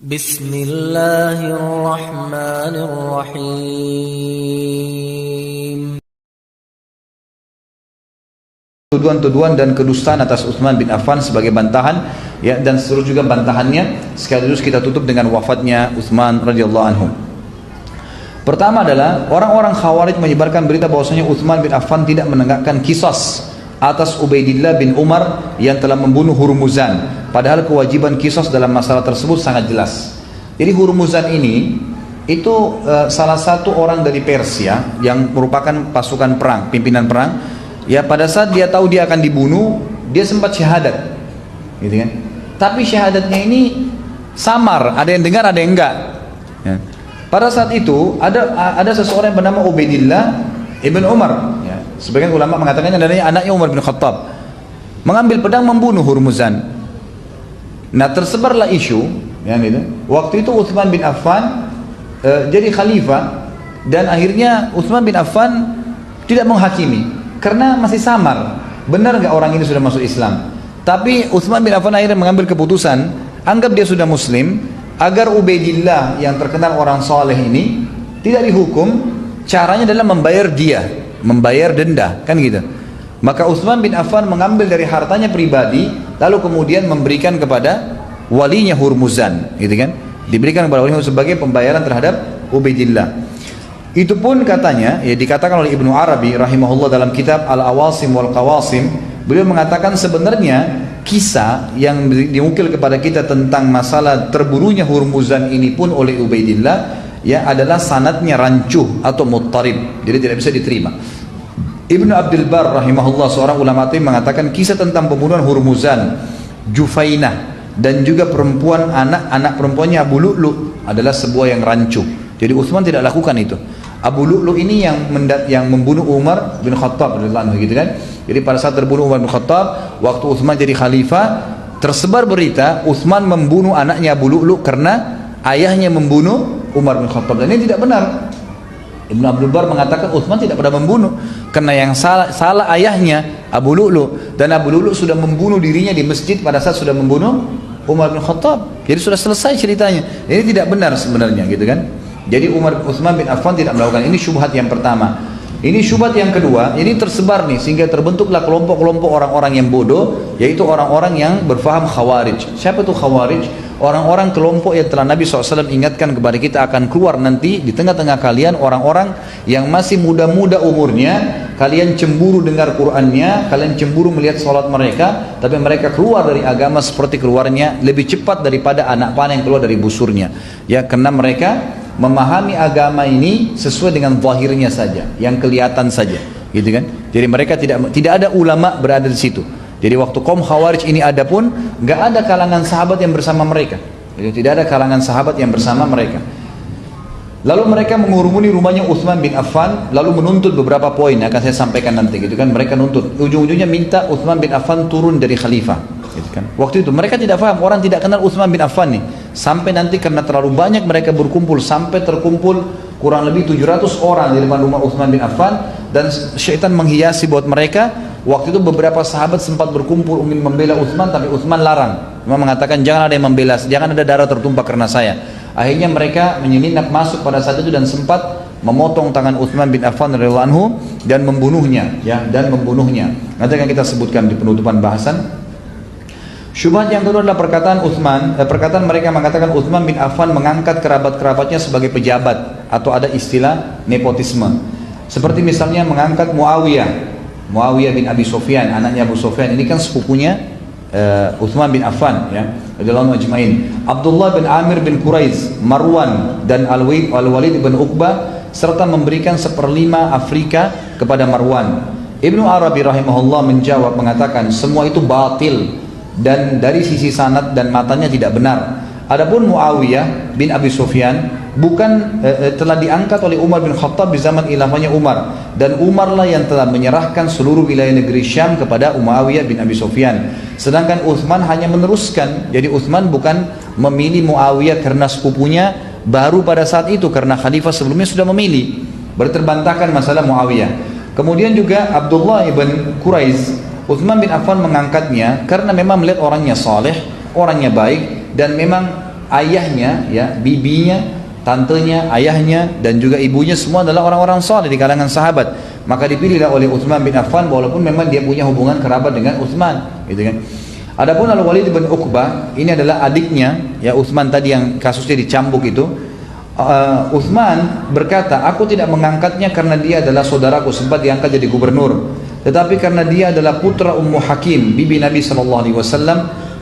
Bismillahirrahmanirrahim. Tuduhan-tuduhan dan kedustaan atas Utsman bin Affan sebagai bantahan, ya, dan seluruh juga bantahannya sekaligus kita tutup dengan wafatnya Utsman radhiyallahu anhu. Pertama adalah orang-orang Khawarij menyebarkan berita bahwasanya Utsman bin Affan tidak menegakkan qisas atas Ubaidillah bin Umar yang telah membunuh Hurmuzan, padahal kewajiban qisas dalam masalah tersebut sangat jelas. Jadi Hurmuzan ini itu salah satu orang dari Persia yang merupakan pasukan perang, pimpinan perang. Ya, pada saat dia tahu dia akan dibunuh, dia sempat syahadat, gitu kan? Tapi syahadatnya ini samar, ada yang dengar, ada yang enggak. Ya. Pada saat itu ada seseorang yang bernama Ubaidillah ibn Umar. Ya. Sebagian ulama mengatakannya adanya anaknya Umar bin Khattab, mengambil pedang membunuh Hurmuzan. Nah, tersebarlah isu, ya, gitu. Waktu itu Utsman bin Affan jadi khalifah, dan akhirnya Utsman bin Affan tidak menghakimi karena masih samar, benar nggak orang ini sudah masuk Islam. Tapi Utsman bin Affan akhirnya mengambil keputusan, anggap dia sudah muslim, agar Ubaidillah yang terkenal orang soleh ini tidak dihukum. Caranya adalah membayar dia, membayar denda, kan gitu. Maka Utsman bin Affan mengambil dari hartanya pribadi, lalu kemudian memberikan kepada walinya Hurmuzan, gitu kan, diberikan kepada walinya sebagai pembayaran terhadap Ubaidillah. Itu pun katanya, ya, dikatakan oleh Ibnu Arabi rahimahullah dalam kitab Al-Awasim wal Qawasim, beliau mengatakan sebenarnya kisah yang diukil kepada kita tentang masalah terbunuhnya Hurmuzan ini pun oleh Ubaidillah, ya, adalah sanadnya rancuh atau muttarib, jadi tidak bisa diterima. Ibnu Abdul Bar rahimahullah, seorang ulama itu mengatakan kisah tentang pembunuhan Hurmuzan, Jufainah, dan juga perempuan, anak perempuannya Abu Lu'lu adalah sebuah yang rancuh. Jadi Utsman tidak lakukan itu. Abu Lu'lu ini yang membunuh Umar bin Khattab radhiyallahu anhu, gitu kan. Jadi pada saat terbunuh Umar bin Khattab, waktu Utsman jadi khalifah, tersebar berita Utsman membunuh anaknya Abu Lu'lu karena ayahnya membunuh Umar bin Khattab, dan ini tidak benar. Ibnu Abdul Bar mengatakan Utsman tidak pernah membunuh, karena yang salah ayahnya Abu Lu'lu, dan Abu Lu'lu sudah membunuh dirinya di masjid pada saat sudah membunuh Umar bin Khattab. Jadi sudah selesai ceritanya. Ini tidak benar sebenarnya, gitu kan. Jadi Utsman bin Affan tidak melakukan ini. Syubhat yang pertama. Ini syubhat yang kedua, ini tersebar nih sehingga terbentuklah kelompok-kelompok orang-orang yang bodoh, yaitu orang-orang yang berfaham Khawarij. Siapa itu Khawarij? Orang-orang kelompok yang telah Nabi SAW ingatkan kepada kita akan keluar nanti di tengah-tengah kalian orang-orang yang masih muda-muda umurnya, kalian cemburu dengar Qur'annya, kalian cemburu melihat sholat mereka, tapi mereka keluar dari agama seperti keluarnya lebih cepat daripada anak panah yang keluar dari busurnya. Ya, karena mereka memahami agama ini sesuai dengan zahirnya saja, yang kelihatan saja, gitu kan. Jadi mereka tidak ada ulama berada di situ. Jadi waktu kaum Khawarij ini ada pun, nggak ada kalangan sahabat yang bersama mereka. Jadi tidak ada kalangan sahabat yang bersama mereka. Lalu mereka mengurumuni rumahnya Utsman bin Affan, lalu menuntut beberapa poin, akan saya sampaikan nanti, gitu kan. Mereka nuntut, ujung-ujungnya minta Utsman bin Affan turun dari khalifah, gitu kan. Waktu itu mereka tidak paham, orang tidak kenal Utsman bin Affan nih. Sampai nanti karena terlalu banyak mereka berkumpul, sampai terkumpul kurang lebih 700 orang di depan rumah Utsman bin Affan, dan syaitan menghiasi buat mereka. Waktu itu beberapa sahabat sempat berkumpul ingin membela Utsman, tapi Utsman larang. Cuma mengatakan jangan ada yang membela, jangan ada darah tertumpah karena saya. Akhirnya mereka menyelinap masuk pada saat itu dan sempat memotong tangan Utsman bin Affan radhiyallahu anhu dan membunuhnya, ya, dan membunuhnya. Nanti akan kita sebutkan di penutupan bahasan. Syubhat yang kedua adalah perkataan mereka mengatakan Utsman bin Affan mengangkat kerabat-kerabatnya sebagai pejabat, atau ada istilah nepotisme. Seperti misalnya mengangkat Muawiyah bin Abi Sufyan, anaknya Abu Sufyan, ini kan sepupunya Utsman bin Affan, ya, radhiyallahu anhu ajmain. Abdullah bin Amir bin Quraiz, Marwan, dan Al-Walid bin Uqbah, serta memberikan 1/5 Afrika kepada Marwan. Ibnu Arabi rahimahullah menjawab mengatakan semua itu batil, dan dari sisi sanad dan matanya tidak benar. Adapun Muawiyah bin Abi Sufyan telah diangkat oleh Umar bin Khattab di zaman khilafahnya Umar, dan Umarlah yang telah menyerahkan seluruh wilayah negeri Syam kepada Muawiyah bin Abi Sufyan. Sedangkan Utsman hanya meneruskan. Jadi Utsman bukan memilih Muawiyah karena sepupunya baru pada saat itu, karena khalifah sebelumnya sudah memilih. Berterbantahkan masalah Muawiyah. Kemudian juga Abdullah ibn Quraiz, Utsman bin Affan mengangkatnya karena memang melihat orangnya saleh, orangnya baik, dan memang ayahnya, ya, bibinya, tantenya, ayahnya, dan juga ibunya semua adalah orang-orang saleh di kalangan sahabat. Maka dipilihlah oleh Utsman bin Affan walaupun memang dia punya hubungan kerabat dengan Utsman, gitu kan. Adapun Al-Walid bin Uqbah, ini adalah adiknya, ya, Utsman tadi yang kasusnya dicambuk itu. Utsman berkata, aku tidak mengangkatnya karena dia adalah saudaraku, sempat diangkat jadi gubernur, tetapi karena dia adalah putra Ummu Hakim, bibi Nabi SAW,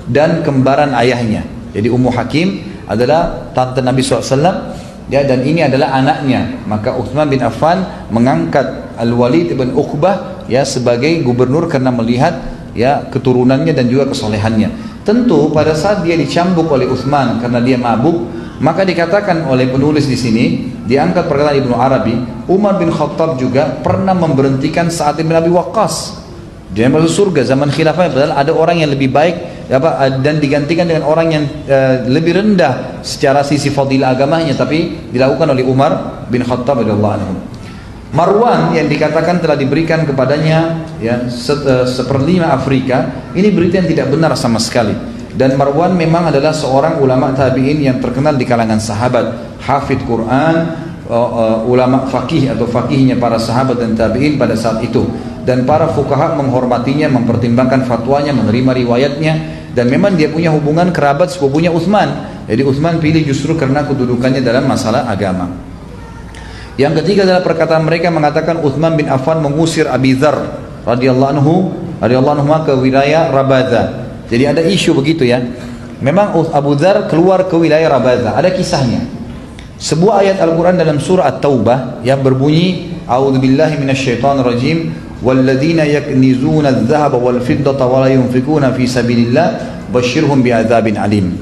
dan kembaran ayahnya. Jadi Ummu Hakim adalah tante Nabi SAW, ya, dan ini adalah anaknya. Maka Utsman bin Affan mengangkat Al-Walid bin Uqbah, ya, sebagai gubernur karena melihat, ya, keturunannya dan juga kesolehannya. Tentu pada saat dia dicambuk oleh Utsman karena dia mabuk, maka dikatakan oleh penulis di sini, diangkat perkataan Ibnu Arabi, Umar bin Khattab juga pernah memberhentikan Sa'ad bin Abi Waqqas. Dia masuk surga zaman khilafahnya, padahal ada orang yang lebih baik, dan digantikan dengan orang yang lebih rendah secara sisi fadilah agamanya, tapi dilakukan oleh Umar bin Khattab radhiyallahu anhu. Marwan yang dikatakan telah diberikan kepadanya, ya, seperlima Afrika, ini berita yang tidak benar sama sekali. Dan Marwan memang adalah seorang ulama tabi'in yang terkenal di kalangan sahabat, hafidh Quran, ulama fakih atau fakihnya para sahabat dan tabi'in pada saat itu. Dan para fuqaha menghormatinya, mempertimbangkan fatwanya, menerima riwayatnya, dan memang dia punya hubungan kerabat sepupunya Utsman. Jadi Utsman pilih justru karena kedudukannya dalam masalah agama. Yang ketiga adalah perkataan mereka mengatakan Utsman bin Affan mengusir Abi Dzar radhiyallahu anhu ke wilayah Rabadha. Jadi ada isu begitu, ya. Memang Abu Dzar keluar ke wilayah Rabadha, ada kisahnya. Sebuah ayat Al-Quran dalam surah At-Taubah yang berbunyi, A'udzubillahi minasyaitonirrajim, walladzina yaknizuna adh-dhahaba wal fiddata wa la yunfikuna fi sabilillah basyirhum bi'adzabin alim.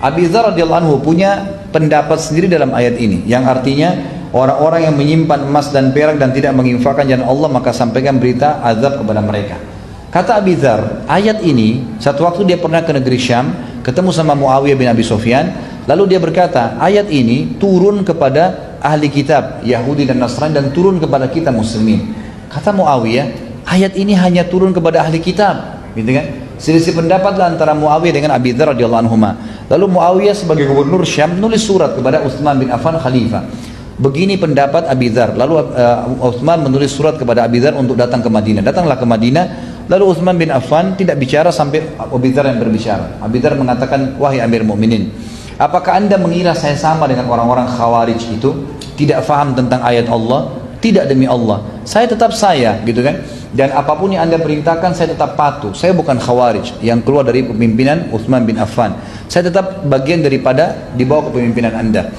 Abi Dzar radhiyallahu anhu punya pendapat sendiri dalam ayat ini, yang artinya orang-orang yang menyimpan emas dan perak dan tidak menginfakkan jalan Allah, maka sampaikan berita azab kepada mereka. Kata Abi Dzar, ayat ini, satu waktu dia pernah ke negeri Syam, ketemu sama Muawiyah bin Abi Sufyan, lalu dia berkata, ayat ini turun kepada ahli kitab, Yahudi dan Nasrani, dan turun kepada kita muslimin. Kata Muawiyah, ayat ini hanya turun kepada ahli kitab, gitu kan? Selisih pendapatlah antara Muawiyah dengan Abi Dzar radhiyallahu anhuma. Lalu Muawiyah sebagai gubernur Syam nulis surat kepada Utsman bin Affan khalifah. Begini pendapat Abi Dzar. Lalu Utsman menulis surat kepada Abi Dzar untuk datang ke Madinah. Datanglah ke Madinah. Lalu Utsman bin Affan tidak bicara sampai Abi Dzar yang berbicara. Abi Dzar mengatakan, wahai Amir Mukminin, apakah anda mengira saya sama dengan orang-orang Khawarij itu, tidak faham tentang ayat Allah? Tidak, demi Allah, saya tetap saya, gitu kan. Dan apapun yang anda perintahkan saya tetap patuh. Saya bukan Khawarij yang keluar dari kepemimpinan Utsman bin Affan. Saya tetap bagian daripada di bawah kepemimpinan anda.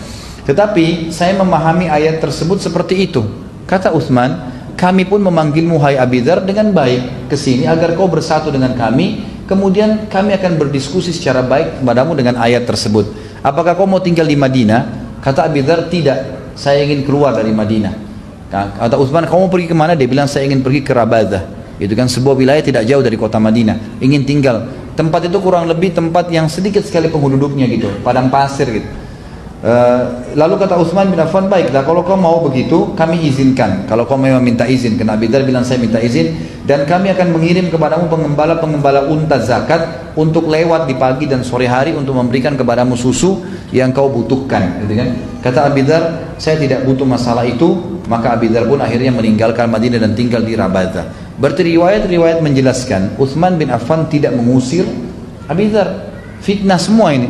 Tetapi saya memahami ayat tersebut seperti itu. Kata Utsman, kami pun memanggilmu hai Abi Dzar dengan baik ke sini agar kau bersatu dengan kami, kemudian kami akan berdiskusi secara baik kepadamu dengan ayat tersebut. Apakah kau mau tinggal di Madinah? Kata Abi Dzar, tidak, saya ingin keluar dari Madinah. Kata Utsman, kamu mau pergi kemana? Dia bilang, saya ingin pergi ke Rabadha. Itu kan sebuah wilayah tidak jauh dari kota Madinah. Ingin tinggal. Tempat itu kurang lebih tempat yang sedikit sekali penduduknya gitu, padang pasir gitu. Lalu kata Utsman bin Affan, baiklah kalau kau mau begitu kami izinkan, kalau kau memang minta izin. Karena Abi Dzar bilang saya minta izin, dan kami akan mengirim kepadamu pengembala-pengembala unta zakat untuk lewat di pagi dan sore hari untuk memberikan kepadamu susu yang kau butuhkan, gitu kan. Kata Abi Dzar, saya tidak butuh masalah itu. Maka Abi Dzar pun akhirnya meninggalkan Madinah dan tinggal di Rabadha. Berarti riwayat-riwayat menjelaskan Utsman bin Affan tidak mengusir Abi Dzar. Fitnah semua ini.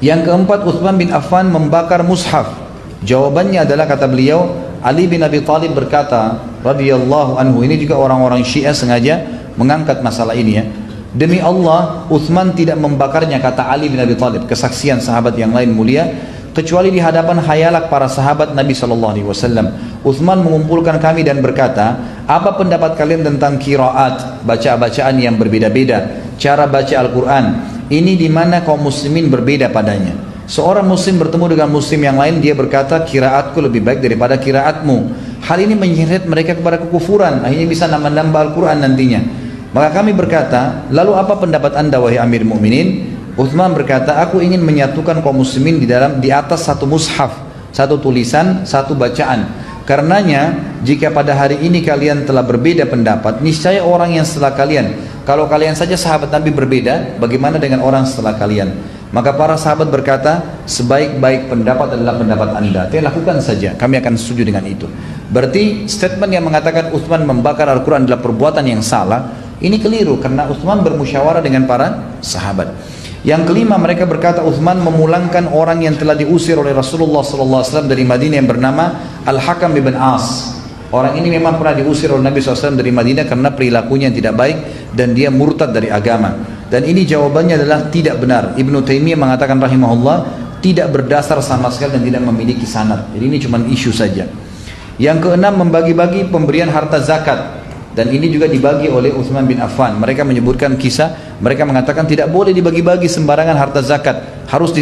Yang keempat, Utsman bin Affan membakar mushaf. Jawabannya adalah, kata beliau, Ali bin Abi Thalib berkata radhiyallahu anhu, ini juga orang-orang Syiah sengaja mengangkat masalah ini, ya. Demi Allah, Utsman tidak membakarnya, kata Ali bin Abi Thalib, kesaksian sahabat yang lain mulia, kecuali di hadapan khayalak para sahabat Nabi SAW. Utsman mengumpulkan kami dan berkata, apa pendapat kalian tentang qiraat, baca-bacaan yang berbeda-beda, cara baca Al-Quran? Ini di mana kaum muslimin berbeda padanya. Seorang muslim bertemu dengan muslim yang lain, dia berkata, qiraatku lebih baik daripada qiraatmu. Hal ini menyeret mereka kepada kekufuran, akhirnya bisa nambah-nambah Al-Quran nantinya. Maka kami berkata, lalu apa pendapat anda wahai Amir Mukminin? Utsman berkata, aku ingin menyatukan kaum muslimin di atas satu mushaf, satu tulisan, satu bacaan. Karenanya, jika pada hari ini kalian telah berbeda pendapat, niscaya orang yang setelah kalian, kalau kalian saja sahabat Nabi berbeda, bagaimana dengan orang setelah kalian? Maka para sahabat berkata, sebaik-baik pendapat adalah pendapat anda. Lakukan saja, kami akan setuju dengan itu. Berarti statement yang mengatakan Utsman membakar Al-Quran adalah perbuatan yang salah, ini keliru karena Utsman bermusyawarah dengan para sahabat. Yang kelima, mereka berkata Utsman memulangkan orang yang telah diusir oleh Rasulullah SAW dari Madinah yang bernama Al-Hakam bin As. Orang ini memang pernah diusir oleh Nabi SAW dari Madinah karena perilakunya yang tidak baik dan dia murtad dari agama. Dan ini jawabannya adalah tidak benar. Ibnu Taimiyah mengatakan rahimahullah tidak berdasar sama sekali dan tidak memiliki sanad. Jadi ini cuma isu saja. Yang keenam, membagi-bagi pemberian harta zakat. Dan ini juga dibagi oleh Utsman bin Affan. Mereka menyebutkan kisah, mereka mengatakan tidak boleh dibagi-bagi sembarangan harta zakat. Harus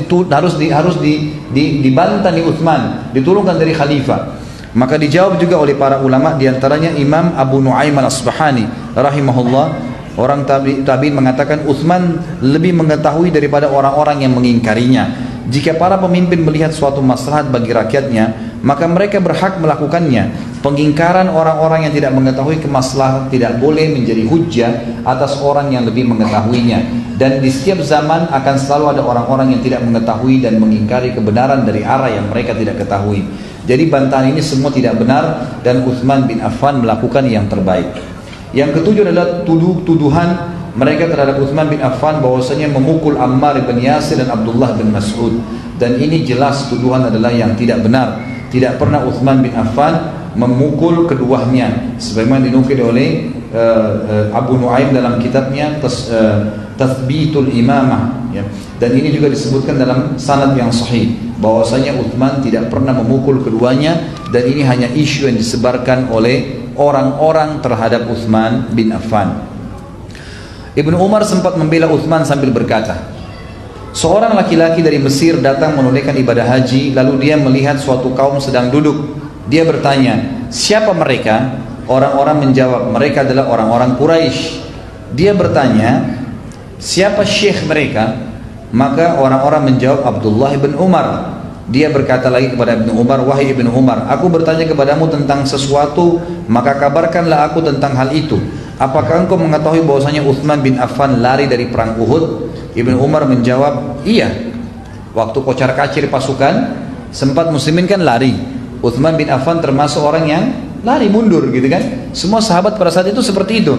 dibantah nih Utsman, diturunkan dari khalifah. Maka dijawab juga oleh para ulama, diantaranya Imam Abu Nuaim al-Asbahani rahimahullah. Orang tabi'in mengatakan Utsman lebih mengetahui daripada orang-orang yang mengingkarinya. Jika para pemimpin melihat suatu maslahat bagi rakyatnya, maka mereka berhak melakukannya. Pengingkaran orang-orang yang tidak mengetahui kemaslahatan tidak boleh menjadi hujjah atas orang yang lebih mengetahuinya. Dan di setiap zaman akan selalu ada orang-orang yang tidak mengetahui dan mengingkari kebenaran dari arah yang mereka tidak ketahui. Jadi bantahan ini semua tidak benar dan Utsman bin Affan melakukan yang terbaik. Yang ketujuh adalah tuduhan mereka terhadap Utsman bin Affan bahwasanya memukul Ammar bin Yasir dan Abdullah bin Mas'ud. Dan ini jelas tuduhan adalah yang tidak benar. Tidak pernah Utsman bin Affan memukul keduanya, sebagaimana dinukil oleh Abu Nuaim dalam kitabnya Tathbitul Imamah, ya. Dan ini juga disebutkan dalam sanad yang sahih bahwasanya Utsman tidak pernah memukul keduanya, dan ini hanya isu yang disebarkan oleh orang-orang terhadap Utsman bin Affan. Ibnu Umar sempat membela Utsman sambil berkata, seorang laki-laki dari Mesir datang menunaikan ibadah haji, lalu dia melihat suatu kaum sedang duduk. Dia bertanya, siapa mereka? Orang-orang menjawab, mereka adalah orang-orang Quraisy. Dia bertanya, siapa syekh mereka? Maka orang-orang menjawab, Abdullah bin Umar. Dia berkata lagi kepada Ibnu Umar, wahai Ibnu Umar, aku bertanya kepadamu tentang sesuatu, maka kabarkanlah aku tentang hal itu. Apakah engkau mengetahui bahwasanya Utsman bin Affan lari dari perang Uhud? Ibnu Umar menjawab, iya. Waktu kocar-kacir pasukan, sempat muslimin kan lari. Utsman bin Affan termasuk orang yang lari mundur gitu kan. Semua sahabat pada saat itu seperti itu.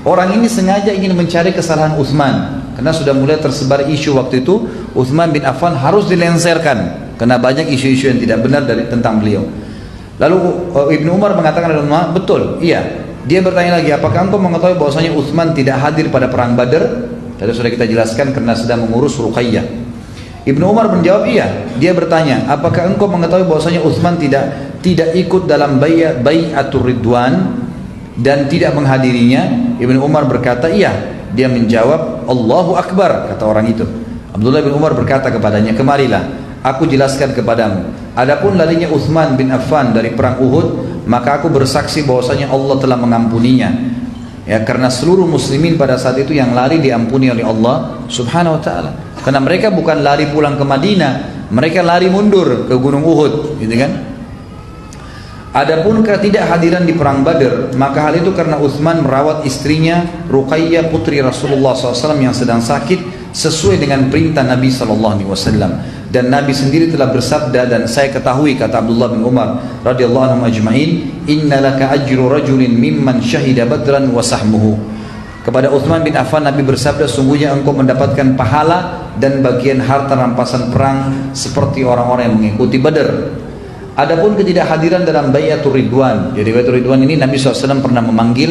Orang ini sengaja ingin mencari kesalahan Utsman karena sudah mulai tersebar isu waktu itu Utsman bin Affan harus dilenserkan karena banyak isu-isu yang tidak benar tentang beliau. Lalu Ibnu Umar mengatakan, betul, iya. Dia bertanya lagi, apakah engkau mengetahui bahwasanya Utsman tidak hadir pada perang Badar? Tadi sudah kita jelaskan karena sedang mengurus Ruqayyah. Ibnu Umar menjawab, iya. Dia bertanya, apakah engkau mengetahui bahwasanya Utsman tidak ikut dalam bai'atur ridwan dan tidak menghadirinya? Ibnu Umar berkata, iya. Dia menjawab, Allahu Akbar, kata orang itu. Abdullah bin Umar berkata kepadanya, kemarilah, aku jelaskan kepadamu. Adapun larinya Utsman bin Affan dari perang Uhud, maka aku bersaksi bahwasanya Allah telah mengampuninya. Ya, karena seluruh muslimin pada saat itu yang lari diampuni oleh Allah Subhanahu wa taala. Karena mereka bukan lari pulang ke Madinah, mereka lari mundur ke Gunung Uhud, gitu kan? Adapun ketidakhadiran di perang Badar, maka hal itu karena Utsman merawat istrinya Ruqayyah putri Rasulullah SAW yang sedang sakit sesuai dengan perintah Nabi SAW. Dan Nabi sendiri telah bersabda, dan saya ketahui, kata Abdullah bin Umar radhiyallahu anhu ajma'in, innalaka ajru rajulin mimman syahida badran wa sahmuhu. Kepada Utsman bin Affan Nabi bersabda, sungguhnya engkau mendapatkan pahala dan bagian harta rampasan perang seperti orang-orang yang mengikuti Badar. Adapun ketidakhadiran dalam bai'atur ridwan, jadi bai'atur ridwan ini Nabi SAW pernah memanggil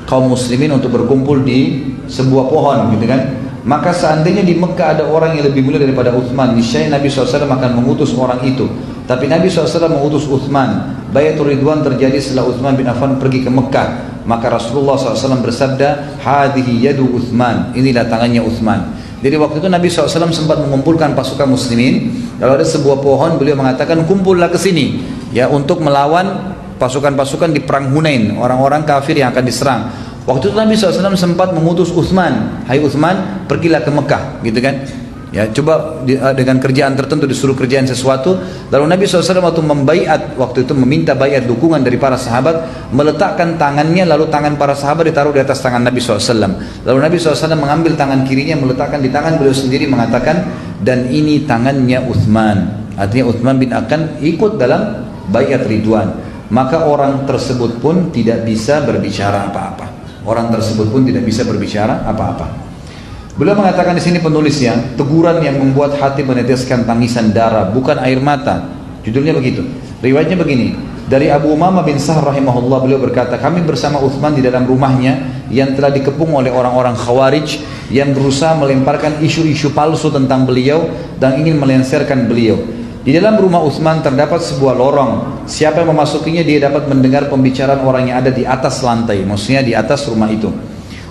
kaum muslimin untuk berkumpul di sebuah pohon, gitu kan? Maka seandainya di Mekah ada orang yang lebih mulia daripada Utsman, niscaya Nabi SAW akan mengutus orang itu. Tapi Nabi SAW mengutus Utsman. Bai'atur ridwan terjadi setelah Utsman bin Affan pergi ke Mekah. Maka Rasulullah SAW bersabda, hadihi yadu Utsman, inilah tangannya Utsman. Jadi waktu itu Nabi SAW sempat mengumpulkan pasukan muslimin. Kalau ada sebuah pohon, beliau mengatakan, kumpullah ke sini, ya, untuk melawan pasukan-pasukan di perang Hunain, orang-orang kafir yang akan diserang. Waktu itu Nabi SAW sempat mengutus Utsman, hai Utsman, pergilah ke Mekah, gitu kan? Ya, coba dengan kerjaan tertentu disuruh kerjaan sesuatu, lalu Nabi SAW waktu membaiat, waktu itu meminta baiat dukungan dari para sahabat, meletakkan tangannya, lalu tangan para sahabat ditaruh di atas tangan Nabi SAW. Lalu Nabi SAW mengambil tangan kirinya, meletakkan di tangan beliau sendiri, mengatakan, dan ini tangannya Uthman. Artinya Uthman bin Affan ikut dalam baiat Ridwan. Maka orang tersebut pun tidak bisa berbicara apa-apa. Orang tersebut pun tidak bisa berbicara apa-apa. Beliau mengatakan di sini penulisnya, teguran yang membuat hati meneteskan tangisan darah, bukan air mata. Judulnya begitu. Riwayatnya begini, dari Abu Umamah bin Sahr rahimahullah, beliau berkata, kami bersama Uthman di dalam rumahnya yang telah dikepung oleh orang-orang Khawarij yang berusaha melemparkan isu-isu palsu tentang beliau dan ingin melengsarkan beliau. Di dalam rumah Uthman terdapat sebuah lorong. Siapa yang memasukinya, dia dapat mendengar pembicaraan orang yang ada di atas lantai, maksudnya di atas rumah itu.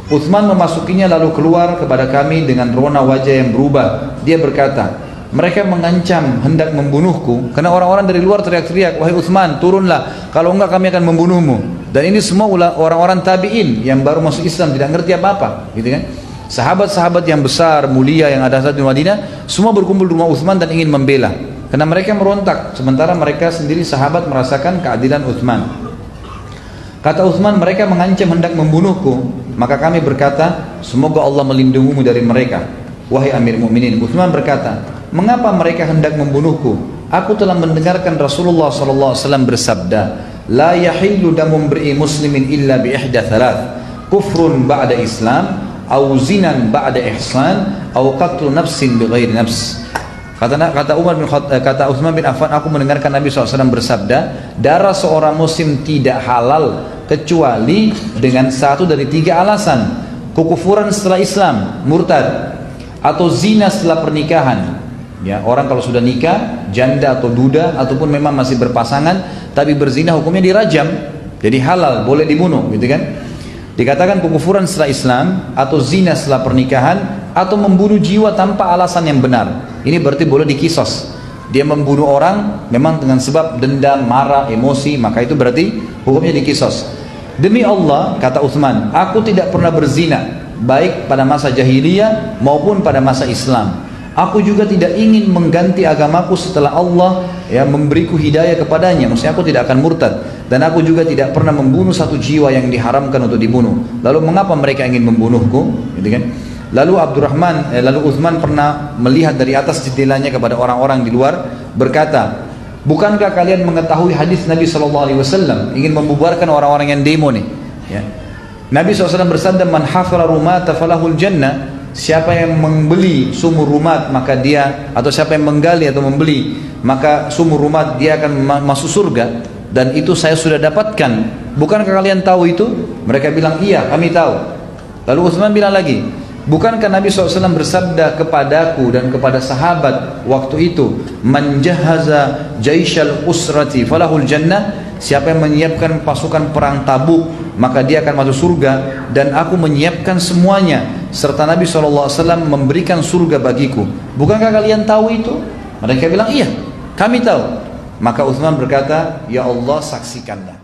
Uthman memasukinya lalu keluar kepada kami dengan rona wajah yang berubah. Dia berkata, mereka mengancam hendak membunuhku, karena orang-orang dari luar teriak-teriak, wahai Uthman, turunlah, kalau enggak kami akan membunuhmu. Dan ini semua orang-orang tabi'in yang baru masuk Islam, tidak ngerti apa-apa, gitu kan. Sahabat-sahabat yang besar, mulia yang ada saat di Madinah, semua berkumpul di rumah Uthman dan ingin membela, karena mereka merontak, sementara mereka sendiri sahabat merasakan keadilan Uthman. Kata Uthman, mereka mengancam hendak membunuhku. Maka kami berkata, semoga Allah melindungimu dari mereka, wahai Amir Mukminin. Uthman berkata, mengapa mereka hendak membunuhku? Aku telah mendengarkan Rasulullah SAW bersabda, la yahillu damu imri'in muslimin illa bi ihda thalath, kufrun ba'da Islam, au zinan ba'da ihsan, au qatlu nafsin bighairi nafs. Kata Uthman bin Affan, aku mendengarkan Nabi SAW bersabda, darah seorang muslim tidak halal kecuali dengan satu dari tiga alasan: kekufuran setelah Islam, murtad, atau zina setelah pernikahan. Ya, orang kalau sudah nikah, janda atau duda, ataupun memang masih berpasangan tapi berzina, hukumnya dirajam, jadi halal, boleh dibunuh, gitu kan. Dikatakan kekufuran setelah Islam, atau zina setelah pernikahan, atau membunuh jiwa tanpa alasan yang benar. Ini berarti boleh dikisos. Dia membunuh orang memang dengan sebab dendam, marah, emosi, maka itu berarti hukumnya dikisos. Demi Allah, kata Uthman, aku tidak pernah berzina, baik pada masa jahiliyah maupun pada masa Islam. Aku juga tidak ingin mengganti agamaku setelah Allah memberiku hidayah kepadanya. Maksudnya aku tidak akan murtad. Dan aku juga tidak pernah membunuh satu jiwa yang diharamkan untuk dibunuh. Lalu mengapa mereka ingin membunuhku? Gitu kan? Lalu Uthman pernah melihat dari atas jendelanya kepada orang-orang di luar, berkata, bukankah kalian mengetahui hadis Nabi SAW ingin membubarkan orang-orang yang demo nih? Ya. Nabi SAW bersabda, man hafara rumata falahul jannah. Siapa yang membeli sumur rumat, maka dia, atau siapa yang menggali atau membeli maka sumur rumat, dia akan masuk surga. Dan itu saya sudah dapatkan. Bukankah kalian tahu itu? Mereka bilang, iya kami tahu. Lalu Uthman bilang lagi, bukankah Nabi SAW bersabda kepadaku dan kepada sahabat waktu itu, man jahaza jaisyal usrati falahul jannah. Siapa yang menyiapkan pasukan perang Tabuk, maka dia akan masuk surga, dan aku menyiapkan semuanya, serta Nabi SAW memberikan surga bagiku. Bukankah kalian tahu itu? Mereka bilang, iya kami tahu. Maka Uthman berkata, ya Allah, saksikanlah.